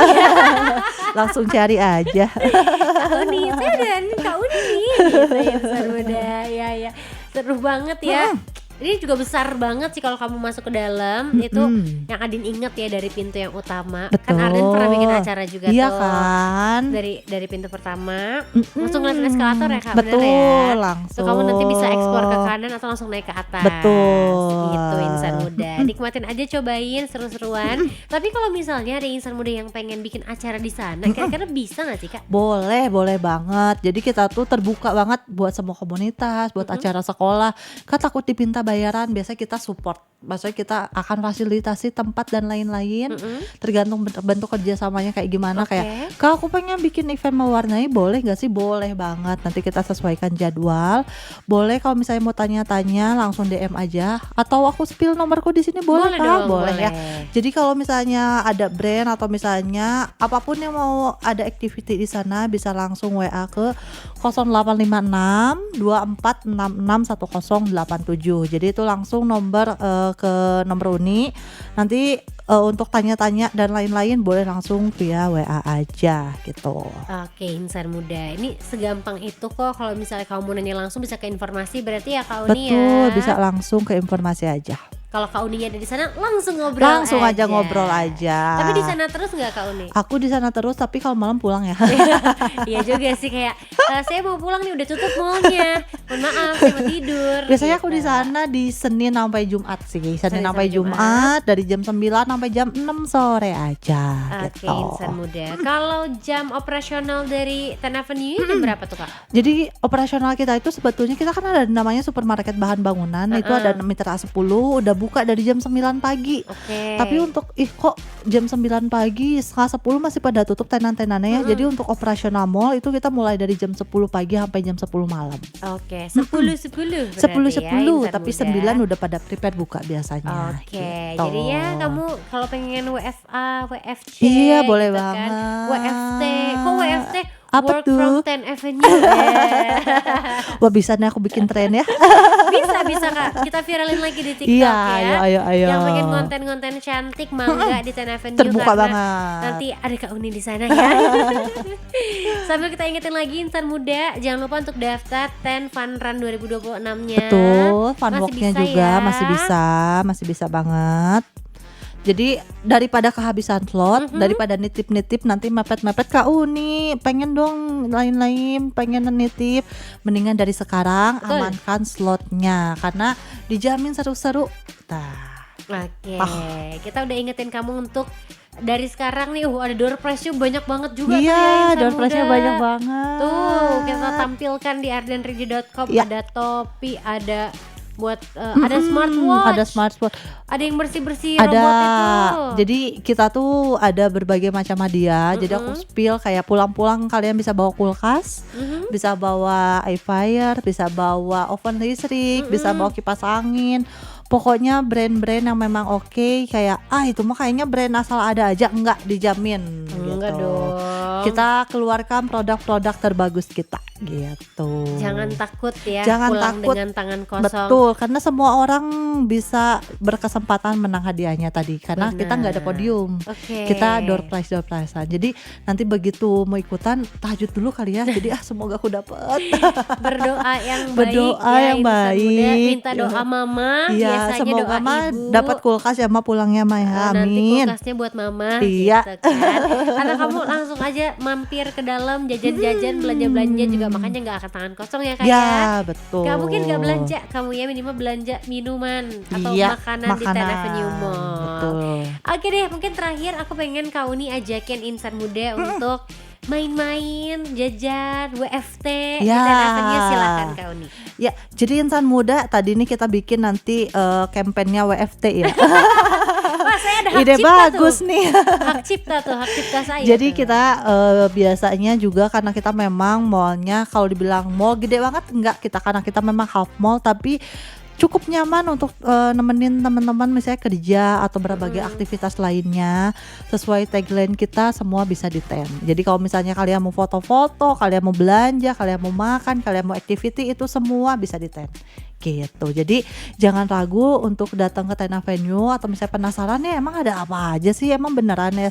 langsung cari aja. Kak Uni, saya udah Kak Uni nih. Gitu ya, seru dah. Ya. Seru banget ya. Ini juga besar banget sih kalau kamu masuk ke dalam. Itu yang Adin inget ya dari pintu yang utama. Kan Adin pernah bikin acara juga Iya tuh. kan. Dari pintu pertama langsung ngeliatin eskalator ya Kak, Betul, bener ya? langsung. So kamu nanti bisa explore ke kanan atau langsung naik ke atas. Betul. Gitu insan muda. Nikmatin aja, cobain seru-seruan. Tapi kalau misalnya ada insan muda yang pengen bikin acara di sana, kira-kira bisa gak sih Kak? Boleh banget. Jadi kita tuh terbuka banget buat semua komunitas, buat acara sekolah. Kan takut dipinta bayaran, biasanya kita support maksudnya kita akan fasilitasi tempat dan lain-lain, Mm-mm. tergantung bentuk kerjasamanya kayak gimana. Oke. Kayak Kak aku pengen bikin event mewarnai, boleh nggak sih? Boleh banget, nanti kita sesuaikan jadwal. Boleh kalau misalnya mau tanya-tanya langsung DM aja, atau aku spill nomorku di sini boleh Kak? dong, Boleh ya. Jadi kalau misalnya ada brand atau misalnya apapun yang mau ada activity di sana, bisa langsung WA ke 0856 2466 1087. Jadi itu langsung nomor ke nomor Uni. Nanti untuk tanya-tanya dan lain-lain boleh langsung via WA aja gitu. Oke, insan muda. Ini segampang itu kok. Kalau misalnya kamu mau nanya langsung bisa ke informasi, berarti ya Kak Uni ya. Betul, bisa langsung ke informasi aja. Kalau Kak Uninya ada di sana, langsung ngobrol Langsung aja ngobrol aja. Tapi di sana terus nggak Kak Uni? Aku di sana terus, tapi kalau malam pulang ya. Iya juga sih, kayak saya mau pulang nih, udah tutup mallnya. Mohon maaf, saya mau tidur. Biasanya gitu. aku di sana di Senin sampai Jumat sih. Senin Senin sampai sampai Jumat dari jam 9 sampai jam 6 sore aja Oke, gitu. insan muda. Kalau jam operasional dari Ten Avenue jam berapa tuh Kak? Jadi operasional kita itu sebetulnya kita kan ada namanya supermarket bahan bangunan, itu ada Mitra 10 udah buka dari jam 9 pagi. Oke. Tapi untuk kok jam 9 pagi setengah 10 masih pada tutup tenan-tenannya ya. Jadi untuk operasional mall itu kita mulai dari jam 10 pagi sampai jam 10 malam. Oke, 10 berarti 10 ya, insan tapi muda. 9 udah pada prepare buka biasanya. Oke, gitu. jadi ya kamu kalau pengen WFA, WFC, Iya, boleh gitu banget. kan. WFT, kok WFT? Apa Work tuh? from 10 Avenue. Wah bisa nih aku bikin tren ya. Bisa Kak, kita viralin lagi di TikTok Iya, ya. ayo. Yang pengen konten-konten cantik mangga di 10 Avenue Terbuka karena banget. nanti ada Kak Uni di sana ya. Sambil kita ingetin lagi insan muda, jangan lupa untuk daftar 10 Fun Run 2026-nya. Betul, fun Masih walk-nya bisa juga ya. masih bisa banget. Jadi daripada kehabisan slot, daripada nitip-nitip nanti mepet-mepet Kak Uni, pengen dong lain-lain, pengen nitip, mendingan dari sekarang Betul. amankan slotnya karena dijamin seru-seru. Oke, kita udah ingetin kamu untuk dari sekarang nih, ada door prize-nya banyak banget juga tuh ya, Iya, insan door prize-nya muda. banyak banget. Tuh, kita tampilkan di ardenready.com, Iya. ada topi, ada buat ada smartwatch, ada smartwatch, ada yang bersih-bersih ada. robot itu. Jadi kita tuh ada berbagai macam hadiah. Jadi aku spill kayak pulang-pulang kalian bisa bawa kulkas, bisa bawa air fryer, bisa bawa oven listrik, bisa bawa kipas angin. Pokoknya brand-brand yang memang oke, kayak itu mah kayaknya brand asal ada aja, enggak, dijamin Enggak gitu. dong. Kita keluarkan produk-produk terbagus kita gitu. Jangan takut ya, Jangan pulang takut. dengan tangan kosong. Betul, karena semua orang bisa berkesempatan menang hadiahnya tadi karena kita nggak ada Benar. podium. Oke. Kita door prize-an. Jadi nanti begitu mau ikutan tahajud dulu kali ya. Jadi semoga aku dapet. Berdoa yang baik, Berdoa ya, yang insan muda. baik. Minta doa mama, Iya, biasanya semoga doa mah ibu. dapat kulkas ya mah pulangnya mah ya. Nanti Amin. kulkasnya buat mama, Iya. gitu kan. Karena kamu langsung aja mampir ke dalam jajan-jajan, belanja-belanja juga, makanya nggak akan tangan kosong ya Kak ya. Ya, betul. Gak mungkin gak belanja, kamu ya minimal belanja minuman atau Iya, makanan di Ten Avenue Mall. Betul. Oke deh, mungkin terakhir aku pengen Kak Uni ajakin insan muda untuk main-main, jajan, WFT di Ya. Ten Avenue, silakan Kak Uni. Ya, jadi insan muda tadi nih kita bikin nanti kampanyenya WFT ya. Wah, saya ada hak Ide cipta bagus tuh. nih. Hak cipta tuh, hak cipta saya. Jadi tuh. kita biasanya juga karena kita memang mallnya kalau dibilang mall gede banget enggak, kita karena kita memang half mall tapi cukup nyaman untuk nemenin teman-teman misalnya kerja atau berbagai aktivitas lainnya. Sesuai tagline kita semua bisa di Ten. Jadi kalau misalnya kalian mau foto-foto, kalian mau belanja, kalian mau makan, kalian mau activity, itu semua bisa di Ten. Gitu. Jadi jangan ragu untuk datang ke Ten Avenue atau misalnya penasaran ya emang ada apa aja sih, emang beneran ya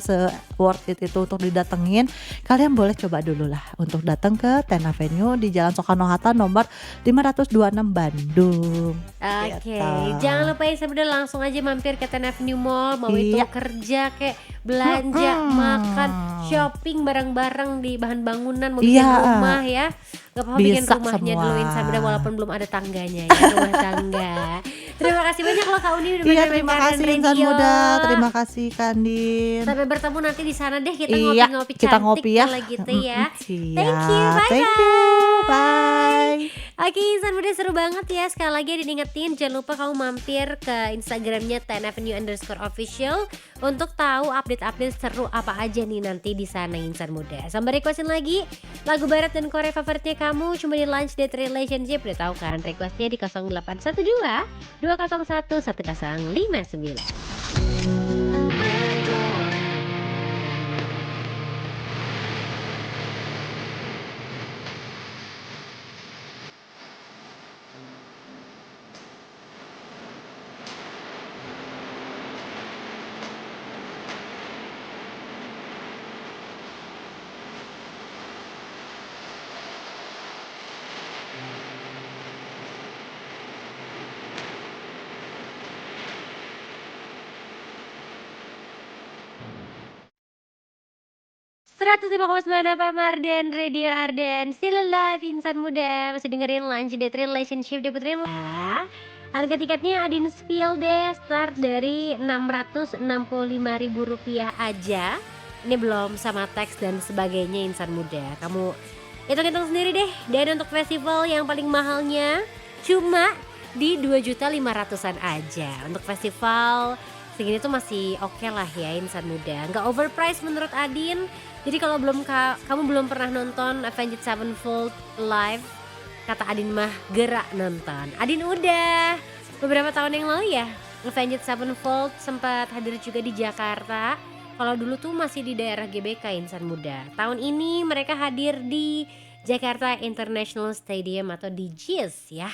worth it itu untuk didatengin. Kalian boleh coba dulu lah untuk datang ke Ten Avenue di Jalan Soekarno-Hatta nomor 526 Bandung. Oke, Gitu. jangan lupa ya sebenarnya langsung aja mampir ke Ten Avenue Mall, mau itu Iya. kerja kayak belanja, makan, shopping barang-barang di bahan bangunan, mau bikin Iya. rumah ya. Gak apa-apa bikin Bisa rumahnya semua. dulu insan muda walaupun belum ada tangganya ya, rumah tangga. Terima kasih banyak loh Kak Uni udah Iya, main-main terima ke kasih Arden insan Radio. muda. Terima kasih Kandin. Sampai bertemu nanti di sana deh, kita Iya, ngopi-ngopi kita cantik ngopi ya. kalau gitu ya. Siap. Thank you, bye-bye. Thank you. Bye. Oke, insan muda seru banget ya. Sekali lagi diingetin, jangan lupa kamu mampir ke Instagramnya 10avenue_official untuk tahu update-update seru apa aja nih nanti di sana insan muda. Sampai requestin lagi lagu barat dan Korea favoritnya kamu cuma di Lunch Date Relationship. Udah tahu kan, requestnya di 0812 201 1059. Seratus 105,9 FM Arden, Radio Arden, still alive insan muda. Masih dengerin Lunch Date Relationship diputerin lah. Harga tiketnya Adin spill deh, start dari Rp665.000 aja. Ini belum sama teks dan sebagainya insan muda. Kamu hitung-hitung sendiri deh. Dan untuk festival yang paling mahalnya cuma di 2.500.000-an aja. Untuk festival segini tuh masih oke lah ya insan muda. Nggak overpriced menurut Adin. Jadi kalau kamu belum pernah nonton Avenged Sevenfold live, kata Adin mah gerak nonton. Adin udah beberapa tahun yang lalu ya, Avenged Sevenfold sempat hadir juga di Jakarta. Kalau dulu tuh masih di daerah GBK insan muda. Tahun ini mereka hadir di Jakarta International Stadium atau di JIS ya.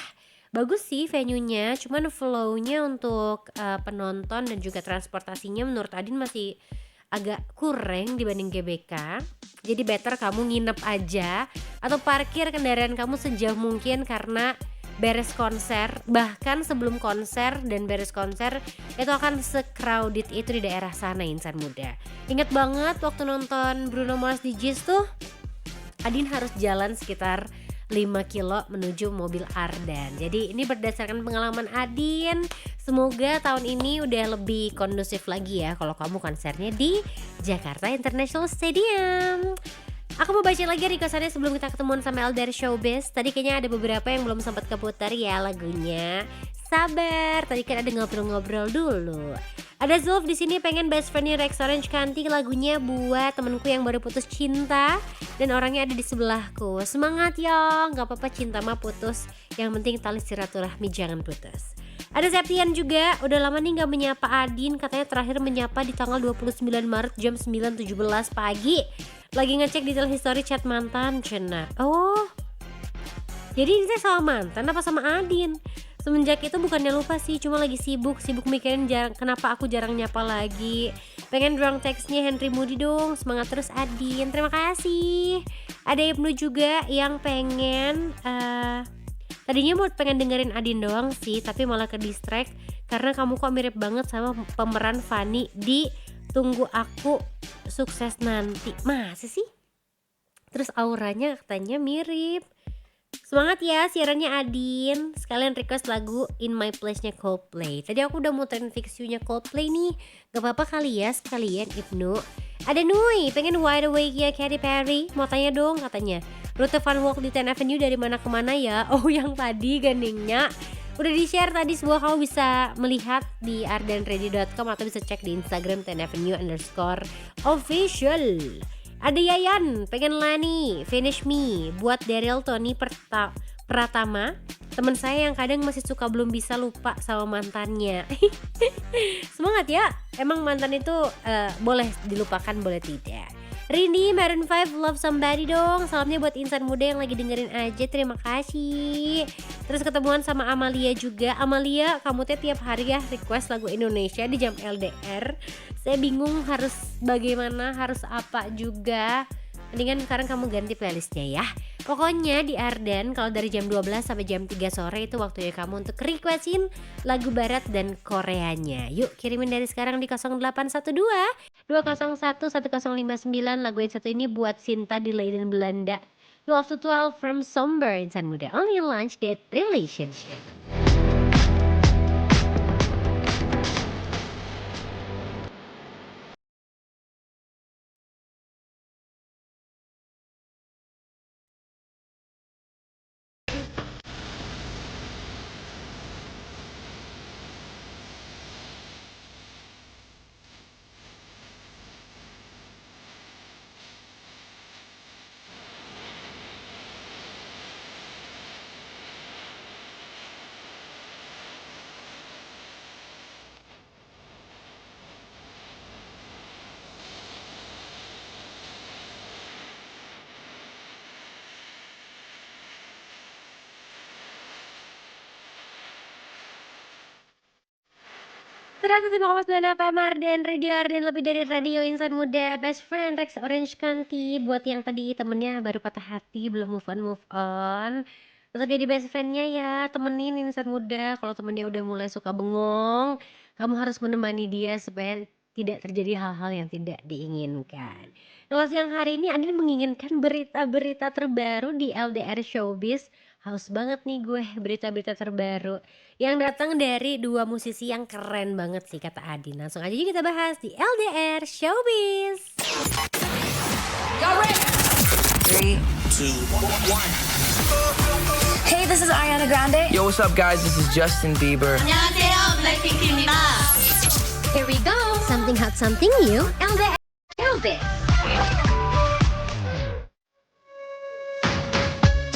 Bagus sih venue-nya, cuman flow-nya untuk penonton dan juga transportasinya menurut Adin masih agak kurang dibanding GBK. Jadi better kamu nginep aja atau parkir kendaraan kamu sejauh mungkin karena beres konser, bahkan sebelum konser dan beres konser itu akan se-crowded itu di daerah sana insan muda. Ingat banget waktu nonton Bruno Mars di JIS tuh Adin harus jalan sekitar 5 kilo menuju mobil Ardan. Jadi ini berdasarkan pengalaman Adin. Semoga tahun ini udah lebih kondusif lagi ya kalau kamu konsernya di Jakarta International Stadium. Aku mau baca lagi requestannya sebelum kita ketemuan sama Eldar Showbiz. Tadi kayaknya ada beberapa yang belum sempat keputar ya lagunya. Sabar, tadi kan ada ngobrol-ngobrol dulu. Ada Zulf di sini pengen best friendnya Rex Orange Kanti, lagunya buat temenku yang baru putus cinta dan orangnya ada di sebelahku. Semangat ya, nggak apa-apa cinta mah putus, yang penting tali silaturahmi jangan putus. Ada Septian juga, udah lama nih nggak menyapa Adin, katanya terakhir menyapa di tanggal 29 Maret jam 9.17 pagi. Lagi ngecek detail history chat mantan, cena. Oh, jadi ini sama mantan apa sama Adin? Semenjak itu bukannya lupa sih, cuma lagi sibuk mikirin kenapa aku jarang nyapa lagi. Pengen ruang teksnya Henry Moody dong, semangat terus Adin, terima kasih. Ada Ibnu juga yang pengen, tadinya mau pengen dengerin Adin doang sih, tapi malah ke distract karena kamu kok mirip banget sama pemeran Fanny di Tunggu Aku Sukses Nanti. Masa sih? Terus auranya katanya mirip. Semangat ya siarannya Adin. Sekalian request lagu In My Place-nya Coldplay. Tadi aku udah muterin fix-nya Coldplay nih. Gak apa-apa kali ya sekalian Ibnu. Ada Nui pengen Wide Awake ya Katy Perry. Mau tanya dong katanya, rute fun walk di 10 Avenue dari mana ke mana ya? Oh yang tadi gandengnya udah di-share tadi, semua kamu bisa melihat di ardenready.com atau bisa cek di Instagram 10avenue_official. Ada Yayan pengen Lani Finish Me buat Daryl Tony Pratama, teman saya yang kadang masih suka belum bisa lupa sama mantannya. Semangat ya, emang mantan itu boleh dilupakan boleh tidak. Rini Maroon 5 Love Somebody dong, salamnya buat insan muda yang lagi dengerin aja, terima kasih. Terus ketemuan sama Amalia juga. Amalia, kamu tiap hari ya request lagu Indonesia di jam LDR. Saya bingung harus bagaimana, harus apa juga. Mendingan sekarang kamu ganti playlistnya ya. Pokoknya di Ardan kalau dari jam 12 sampai jam 3 sore itu waktunya kamu untuk requestin lagu barat dan Koreanya. Yuk kirimin dari sekarang di 0812 201 1059. Lagu yang satu ini buat Sinta di Leiden Belanda. 12 to 12 from Somber, insan muda. Only Lunch Date Relationship. 105,9 FM Arden, Radio Arden lebih dari radio insan muda. Best friend Rex Orange County. Buat yang tadi temennya baru patah hati, belum move on. Tetap jadi best friendnya ya, temenin insan muda. Kalau temennya udah mulai suka bengong, kamu harus menemani dia supaya tidak terjadi hal-hal yang tidak diinginkan. Kalau siang hari ini Andin menginginkan berita-berita terbaru di LDR Showbiz. Haus banget nih gue berita-berita terbaru yang datang dari dua musisi yang keren banget sih kata Adin. Langsung aja yuk kita bahas di LDR Showbiz. Three, two, one. Hey, this is Ariana Grande. Yo, what's up, guys? This is Justin Bieber. 안녕하세요, 블랙핑크입니다. Here we go. Something hot, something new. LDR Showbiz.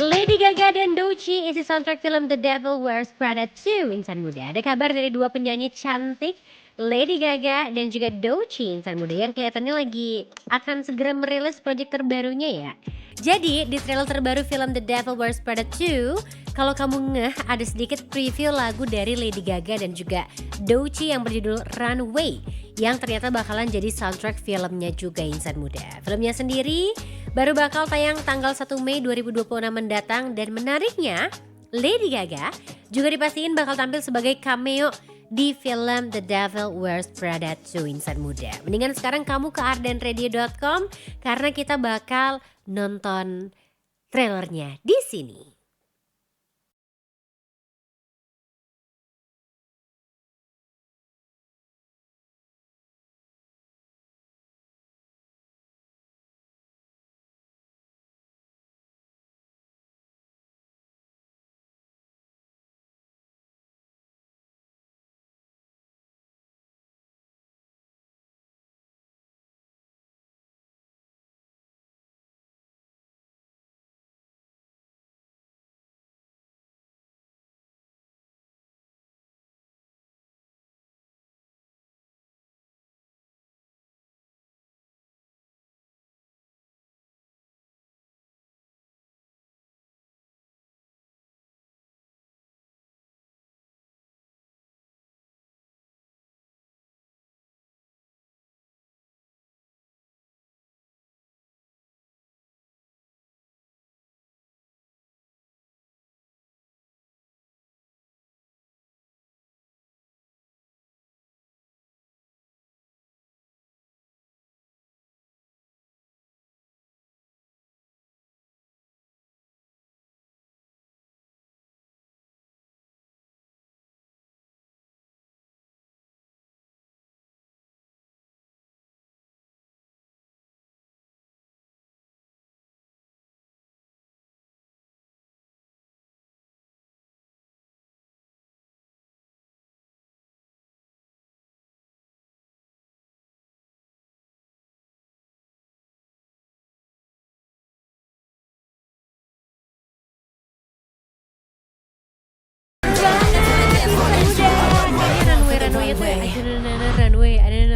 Lady Gaga dan Doechii isi soundtrack film The Devil Wears Prada 2. Insan muda, ada kabar dari dua penyanyi cantik Lady Gaga dan juga Doechii, insan muda, yang kelihatannya lagi akan segera merilis proyek terbarunya ya. Jadi di trailer terbaru film The Devil Wears Prada 2, kalau kamu ngeh ada sedikit preview lagu dari Lady Gaga dan juga Doechii yang berjudul Runway, yang ternyata bakalan jadi soundtrack filmnya juga insan muda. Filmnya sendiri baru bakal tayang tanggal 1 Mei 2026 mendatang, dan menariknya Lady Gaga juga dipastiin bakal tampil sebagai cameo di film The Devil Wears Prada 2 insan muda. Mendingan sekarang kamu ke ardenradio.com karena kita bakal nonton trailernya di sini.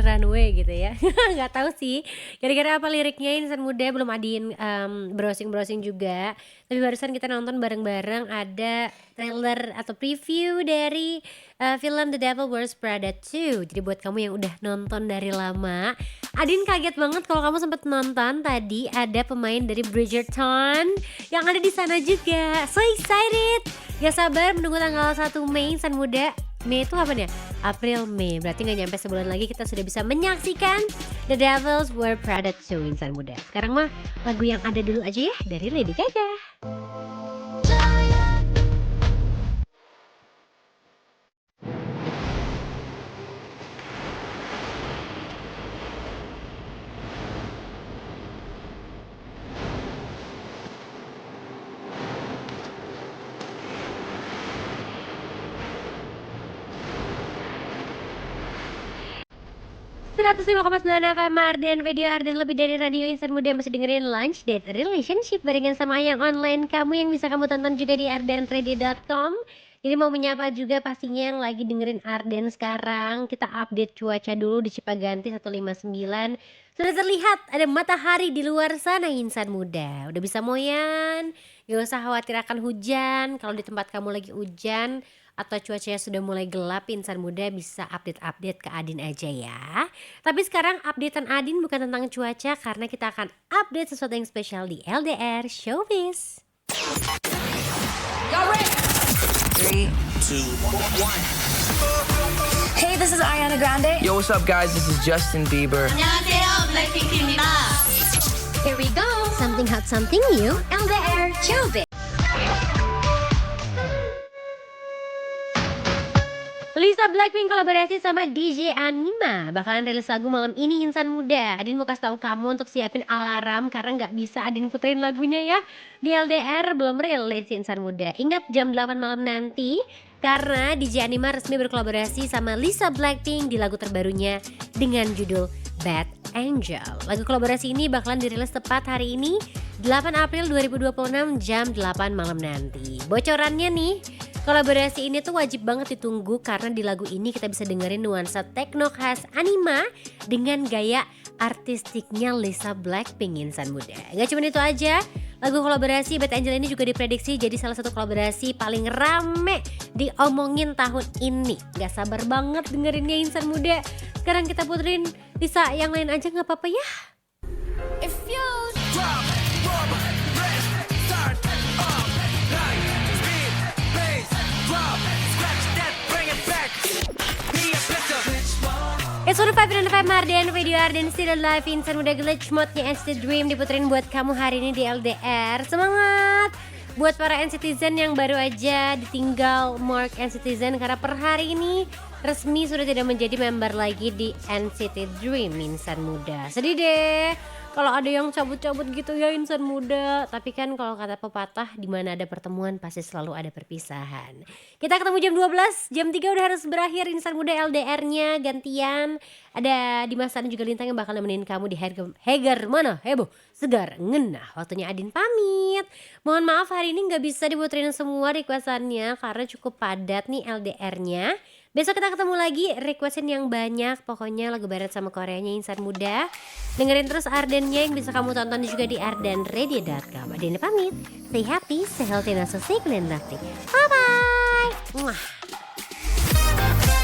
Runway gitu ya. Nggak tahu sih kira-kira apa liriknya, insan muda belum Adin browsing juga. Tapi barusan kita nonton bareng-bareng ada trailer atau preview dari film The Devil Wears Prada 2. Jadi buat kamu yang udah nonton dari lama, Adin kaget banget kalau kamu sempat nonton tadi ada pemain dari Bridgerton yang ada di sana juga. So excited. Gak sabar menunggu tanggal 1 Mei insan muda. Mei itu apa ya? April, Mei. Berarti gak nyampe sebulan lagi kita sudah bisa menyaksikan The Devils Wear Prada 2 insan muda. Sekarang mah lagu yang ada dulu aja ya dari Lady Gaga. Seratus 105,9 FM Arden, video Arden lebih dari radio insan muda, masih dengerin Lunch Date Relationship barengan sama yang online kamu yang bisa kamu tonton juga di ardenradio.com. Jadi mau menyapa juga pastinya yang lagi dengerin Arden sekarang. Kita update cuaca dulu di Cipaganti 159. Sudah terlihat ada matahari di luar sana insan muda. Udah bisa moyan, gak usah khawatir akan hujan. Kalau di tempat kamu lagi hujan, atau cuacanya sudah mulai gelap, insan muda bisa update-update ke Adin aja ya. Tapi sekarang updatean Adin bukan tentang cuaca karena kita akan update sesuatu yang spesial di LDR Showbiz. 3, 2, 1. Hey, this is Ariana Grande. Yo, what's up, guys? This is Justin Bieber. 안녕하세요, 블랙핑크입니다. Here we go, something hot, something new, LDR Showbiz. Lisa Blackpink kolaborasi sama DJ Anima bakalan rilis lagu malam ini insan muda. Adin mau kasih tahu kamu untuk siapin alarm karena nggak bisa Adin puterin lagunya ya. Di LDR belum rilis insan muda. Ingat jam 8 malam nanti karena DJ Anima resmi berkolaborasi sama Lisa Blackpink di lagu terbarunya dengan judul Bad Angel. Lagu kolaborasi ini bakalan dirilis tepat hari ini 8 April 2026 jam 8 malam nanti. Bocorannya nih, kolaborasi ini tuh wajib banget ditunggu karena di lagu ini kita bisa dengerin nuansa techno khas Anima dengan gaya artistiknya Lisa Blackpink insan muda. Gak cuma itu aja, lagu kolaborasi Bad Angel ini juga diprediksi jadi salah satu kolaborasi paling rame diomongin tahun ini. Gak sabar banget dengerinnya insan muda. Sekarang kita puterin Lisa yang lain aja gak apa-apa ya. If you It's 105.5 Mardian, video Arden still alive, insan muda glitch mode-nya NCT Dream diputerin buat kamu hari ini di LDR. Semangat! Buat para NCTzen yang baru aja ditinggal mark NCTzen karena per hari ini resmi sudah tidak menjadi member lagi di NCT Dream insan muda. Sedih deh kalau ada yang cabut-cabut gitu ya insan muda. Tapi kan kalau kata pepatah di mana ada pertemuan pasti selalu ada perpisahan. Kita ketemu jam 12, jam 3 udah harus berakhir insan muda LDR-nya gantian. Ada Dimas dan juga Lintang yang bakal nemenin kamu di Heger mana? Heboh, segar, ngenah. Waktunya Adin pamit. Mohon maaf hari ini gak bisa diputerin semua requestannya karena cukup padat nih LDR-nya. Besok kita ketemu lagi, requestin yang banyak. Pokoknya lagu barat sama Koreanya insan muda. Dengerin terus Ardennya yang bisa kamu tonton juga di ardenradio.com. Adin pamit, stay happy, stay healthy, and also stay clean. Bye-bye. Mwah.